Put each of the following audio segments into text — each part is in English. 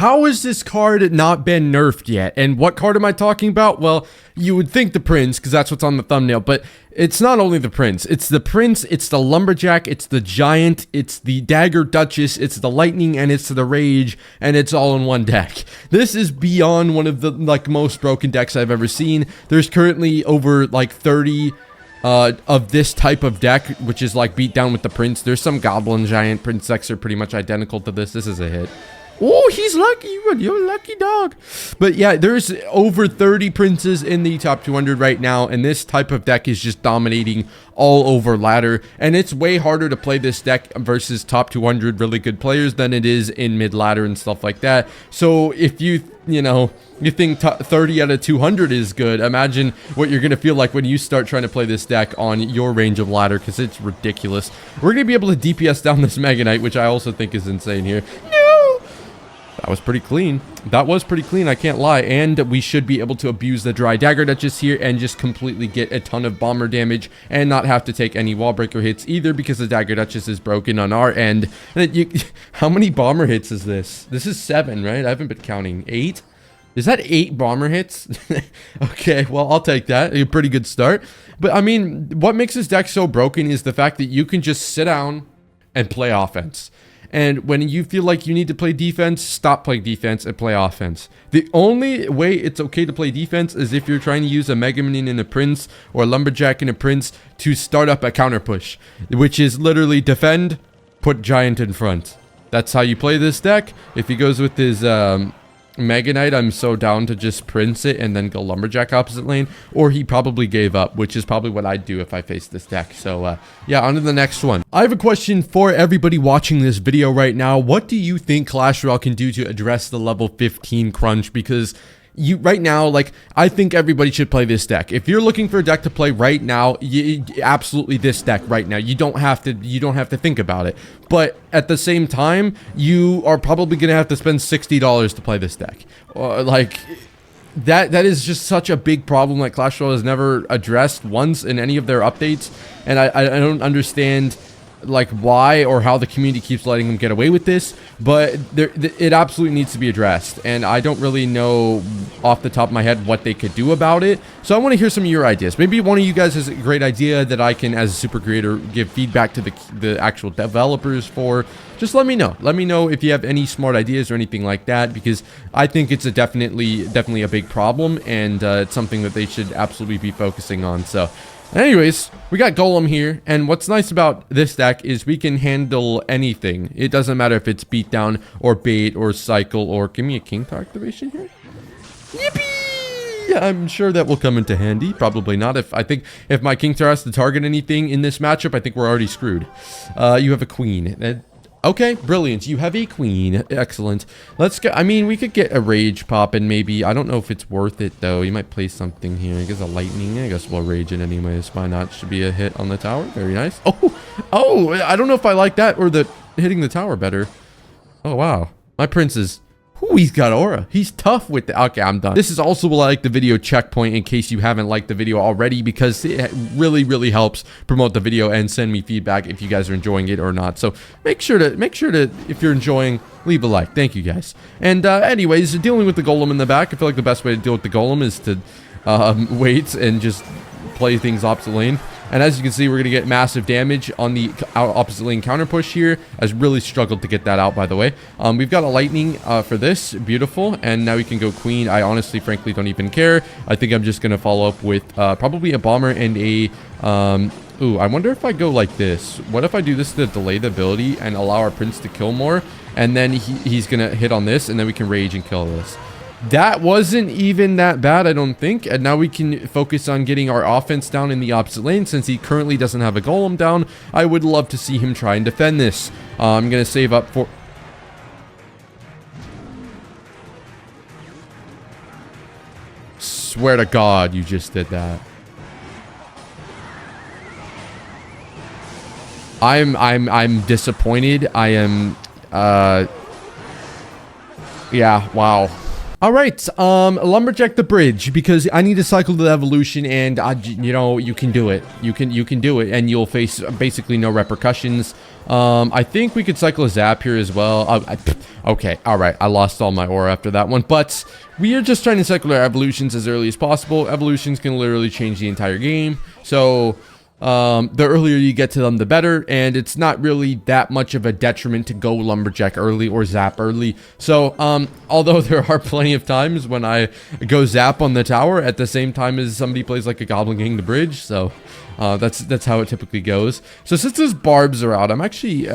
how has this card not been nerfed yet? And what card am I talking about? Well, you would think the Prince, because that's what's on the thumbnail, but it's not only the Prince, it's the Lumberjack, it's the Giant, it's the Dagger Duchess, it's the Lightning, and it's the Rage, and it's all in one deck. This is beyond one of the, like, most broken decks I've ever seen. There's currently over, like, 30 of this type of deck, which is like beat down with the Prince. There's some Goblin Giant Prince decks are pretty much identical to this. This is a hit. Oh, he's lucky. You're a lucky dog. But yeah, there's over 30 Princes in the top 200 right now, and this type of deck is just dominating all over ladder, and it's way harder to play this deck versus top 200 really good players than it is in mid ladder and stuff like that. So if you think 30 out of 200 is good, imagine what you're going to feel like when you start trying to play this deck on your range of ladder, because it's ridiculous. We're going to be able to DPS down this Mega Knight, which I also think is insane here. That was pretty clean. That was pretty clean, I can't lie. And we should be able to abuse the dry Dagger Duchess here and just completely get a ton of bomber damage and not have to take any wall breaker hits either, because the Dagger Duchess is broken on our end. And how many bomber hits is this? This is 7, right? I haven't been counting. 8? Is that 8 bomber hits? Okay, well, I'll take that. A pretty good start. But, I mean, what makes this deck so broken is the fact that you can just sit down and play offense. And when you feel like you need to play defense, stop playing defense and play offense. The only way it's okay to play defense is if you're trying to use a Mega Minion and a Prince or a Lumberjack and a Prince to start up a counter push, which is literally defend, put Giant in front. That's how you play this deck. If he goes with his Mega Knight, I'm so down to just Prince it and then go Lumberjack opposite lane, or he probably gave up, which is probably what I'd do if I faced this deck. So yeah, on to the next one. I have a question for everybody watching this video right now. What do you think Clash Royale can do to address the level 15 crunch? Because right now, like, I think everybody should play this deck. If you're looking for a deck to play right now, absolutely this deck right now. You don't have to think about it. But at the same time, you are probably gonna have to spend $60 to play this deck. Like, that is just such a big problem that Clash Royale has never addressed once in any of their updates, and I don't understand like why or how the community keeps letting them get away with this, but it absolutely needs to be addressed, and I don't really know off the top of my head what they could do about it. So I want to hear some of your ideas. Maybe one of you guys has a great idea that I can, as a super creator, give feedback to the actual developers for. Just let me know. Let me know if you have any smart ideas or anything like that, because I think it's definitely a big problem, and it's something that they should absolutely be focusing on. So anyways, we got Golem here, and what's nice about this deck is we can handle anything. It doesn't matter if it's beatdown or bait or cycle or... Give me a King Tower activation here. Yippee! I'm sure that will come into handy. Probably not. I think if my King Tower has to target anything in this matchup, I think we're already screwed. You have a queen. Okay, brilliant. You have a queen. Excellent. Let's go. I mean, we could get a rage pop, and maybe... I don't know if it's worth it, though. You might play something here. I guess a lightning. I guess we'll rage it anyways. Why not? Should be a hit on the tower. Very nice. Oh, I don't know if I like that or the hitting the tower better. Oh, wow. My prince is... Ooh, he's got aura. He's tough with the... Okay, I'm done. This is also like the video checkpoint in case you haven't liked the video already, because it really, really helps promote the video and send me feedback if you guys are enjoying it or not. So make sure to, if you're enjoying, leave a like. Thank you guys. And anyways, dealing with the Golem in the back, I feel like the best way to deal with the Golem is to wait and just play things opposite lane. And as you can see, we're going to get massive damage on the opposite lane counter push here. I really struggled to get that out, by the way. We've got a lightning for this. Beautiful. And now we can go queen. I honestly, frankly, don't even care. I think I'm just going to follow up with probably a bomber and a... Ooh, I wonder if I go like this. What if I do this to delay the ability and allow our prince to kill more? And then he's going to hit on this, and then we can rage and kill this. That wasn't even that bad, I don't think. And now we can focus on getting our offense down in the opposite lane. Since he currently doesn't have a golem down, I would love to see him try and defend this. I'm going to save up for... Swear to God, you just did that. I'm disappointed. I am... Yeah, wow. All right, lumberjack the bridge, because I need to cycle the evolution, and you know, you can do it. You can do it, and you'll face basically no repercussions. I think we could cycle a zap here as well. Okay, all right, I lost all my aura after that one, but we are just trying to cycle our evolutions as early as possible. Evolutions can literally change the entire game, so the earlier you get to them, the better, and it's not really that much of a detriment to go lumberjack early or zap early. So, although there are plenty of times when I go zap on the tower at the same time as somebody plays like a goblin gang the bridge, so that's how it typically goes. So since those barbs are out, I'm actually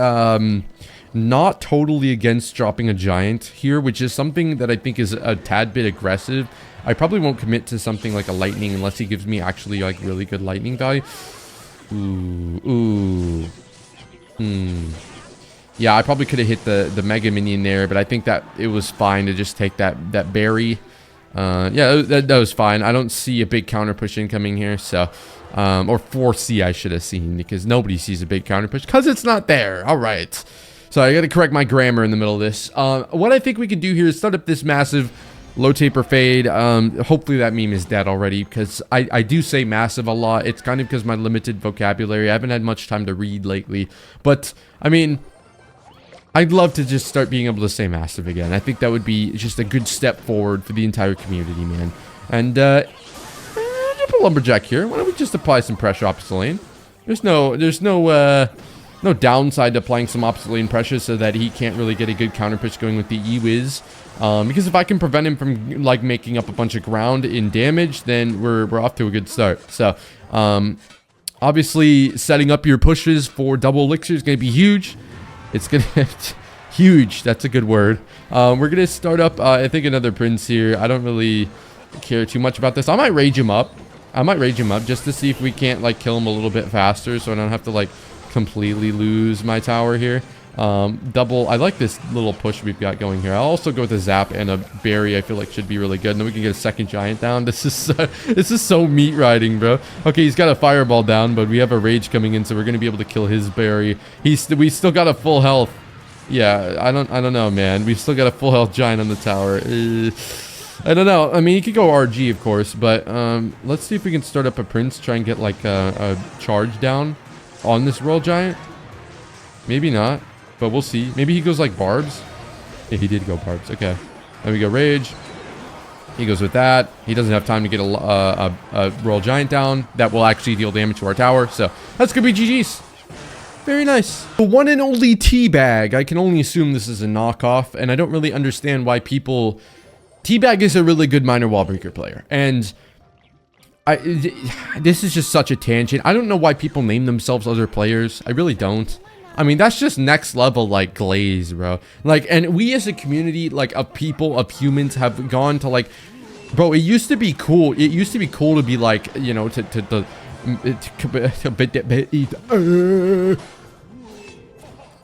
not totally against dropping a giant here, which is something that I think is a tad bit aggressive. I probably won't commit to something like a lightning unless he gives me actually like really good lightning value. Yeah, I probably could have hit the mega minion there, but I think that it was fine to just take that berry. Yeah, that was fine. I don't see a big counter push incoming here, so or foresee I should have seen, because nobody sees a big counter push because it's not there. All right, so I got to correct my grammar in the middle of this. What I think we could do here is start up this massive low taper fade. Hopefully that meme is dead already, because I do say massive a lot. It's kind of because my limited vocabulary. I haven't had much time to read lately, but I mean, I'd love to just start being able to say massive again. I think that would be just a good step forward for the entire community, man. And jump a lumberjack here. Why don't we just apply some pressure opposite lane? There's no downside to applying some opposite lane pressure so that he can't really get a good counter push going with the E-Wiz. Because if I can prevent him from like making up a bunch of ground in damage, then we're off to a good start. So obviously setting up your pushes for double elixir is going to be huge. It's going to huge. That's a good word. We're going to start up I think another prince here. I don't really care too much about this. I might rage him up. Just to see if we can't like kill him a little bit faster, so I don't have to like completely lose my tower here. I like this little push we've got going here. I'll also go with a zap and a berry. I feel like should be really good, and then we can get a second giant down. This is so meat riding, bro. Okay, he's got a fireball down, but we have a rage coming in, so we're gonna be able to kill his berry. We still got a full health. Yeah, I don't know, man. We've still got a full health giant on the tower. I don't know. I mean, he could go RG, of course, but let's see if we can start up a prince, try and get like a charge down on this royal giant. Maybe not, but we'll see. Maybe he goes like barbs. Yeah, he did go barbs. Okay, then we go rage. He goes with that. He doesn't have time to get a royal giant down that will actually deal damage to our tower, so that's gonna be GG's. Very nice. The one and only teabag. I can only assume this is a knockoff, and I don't really understand why people... Teabag is a really good minor wall breaker player, and this is just such a tangent. I don't know why people name themselves other players. I really don't. I mean, that's just next level, like, glaze, bro. Like, and we as a community, like, of people, of humans, have gone to, like... Bro, it used to be cool. It used to be cool to be, like, you know,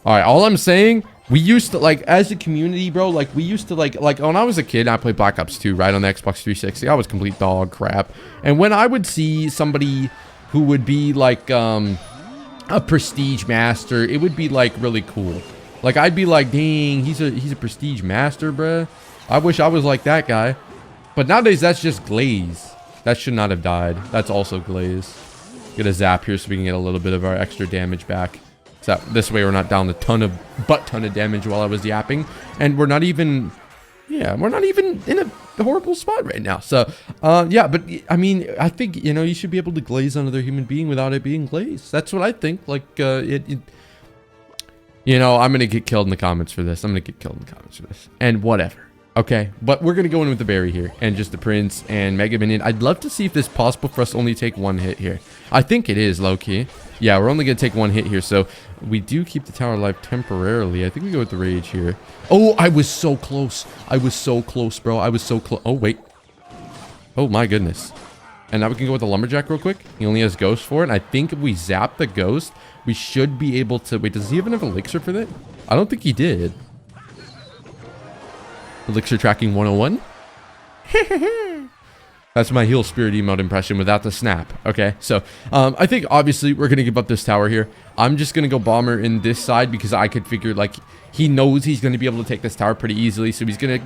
Alright, all I'm saying... We used to, like, as a community, bro, like, we used to, like, when I was a kid, I played Black Ops 2, right, on the Xbox 360. I was complete dog crap. And when I would see somebody who would be, like, a prestige master, it would be, like, really cool. Like, I'd be like, dang, he's a prestige master, bruh. I wish I was like that guy. But nowadays, that's just glaze. That should not have died. That's also glaze. Get a zap here so we can get a little bit of our extra damage back. So this way we're not down a ton of damage while I was yapping, and we're not even in a horrible spot right now. So yeah, but I mean, I think, you know, you should be able to glaze another human being without it being glazed. That's what I think. Like you know, I'm gonna get killed in the comments for this. And whatever. Okay, but we're gonna go in with the berry here and just the prince and mega minion. I'd love to see if it's possible for us to only take one hit here. I think it is, low-key. Yeah, we're only gonna take one hit here, so we do keep the tower alive temporarily. I think we go with the rage here. Oh, I was so close. I was so close, bro. I was so close. Oh, wait. Oh, my goodness. And now we can go with the lumberjack real quick. He only has ghost for it. And I think if we zap the ghost, we should be able to... Wait, does he have enough elixir for that? I don't think he did. Elixir tracking 101. That's my heal spirit emote impression without the snap. Okay, so I think obviously we're gonna give up this tower here. I'm just gonna go bomber in this side because I could figure like he knows he's gonna be able to take this tower pretty easily. So he's gonna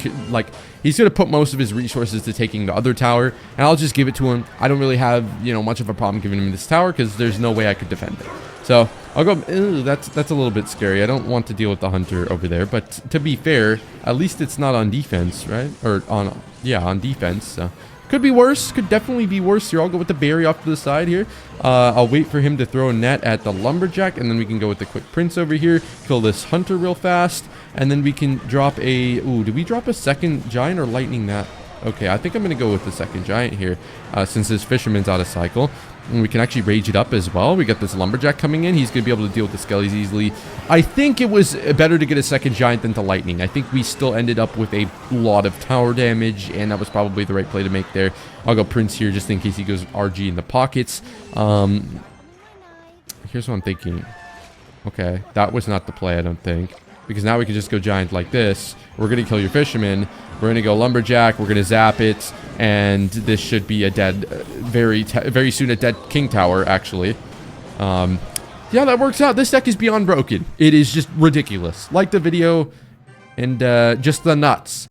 put most of his resources to taking the other tower, and I'll just give it to him. I don't really have much of a problem giving him this tower because there's no way I could defend it. So I'll go. That's a little bit scary. I don't want to deal with the hunter over there, but to be fair, at least it's not on defense, right? Or on defense. So. Could be worse. Could definitely be worse here. I'll go with the berry off to the side here. I'll wait for him to throw a net at the lumberjack, and then we can go with the quick prince over here. Kill this hunter real fast, and then we can drop a... Ooh, did we drop a second giant or lightning that? Okay, I think I'm going to go with the second giant here, since this fisherman's out of cycle. And we can actually rage it up as well. We got this lumberjack coming in. He's going to be able to deal with the skellies easily. I think it was better to get a second giant than to lightning. I think we still ended up with a lot of tower damage, and that was probably the right play to make there. I'll go prince here just in case he goes RG in the pockets. Here's what I'm thinking. Okay, that was not the play, I don't think. Because now we can just go giant like this. We're going to kill your fisherman. We're going to go lumberjack. We're going to zap it. And this should be a dead, very soon a dead king tower, actually. Yeah, that works out. This deck is beyond broken. It is just ridiculous. Like the video and just the nuts.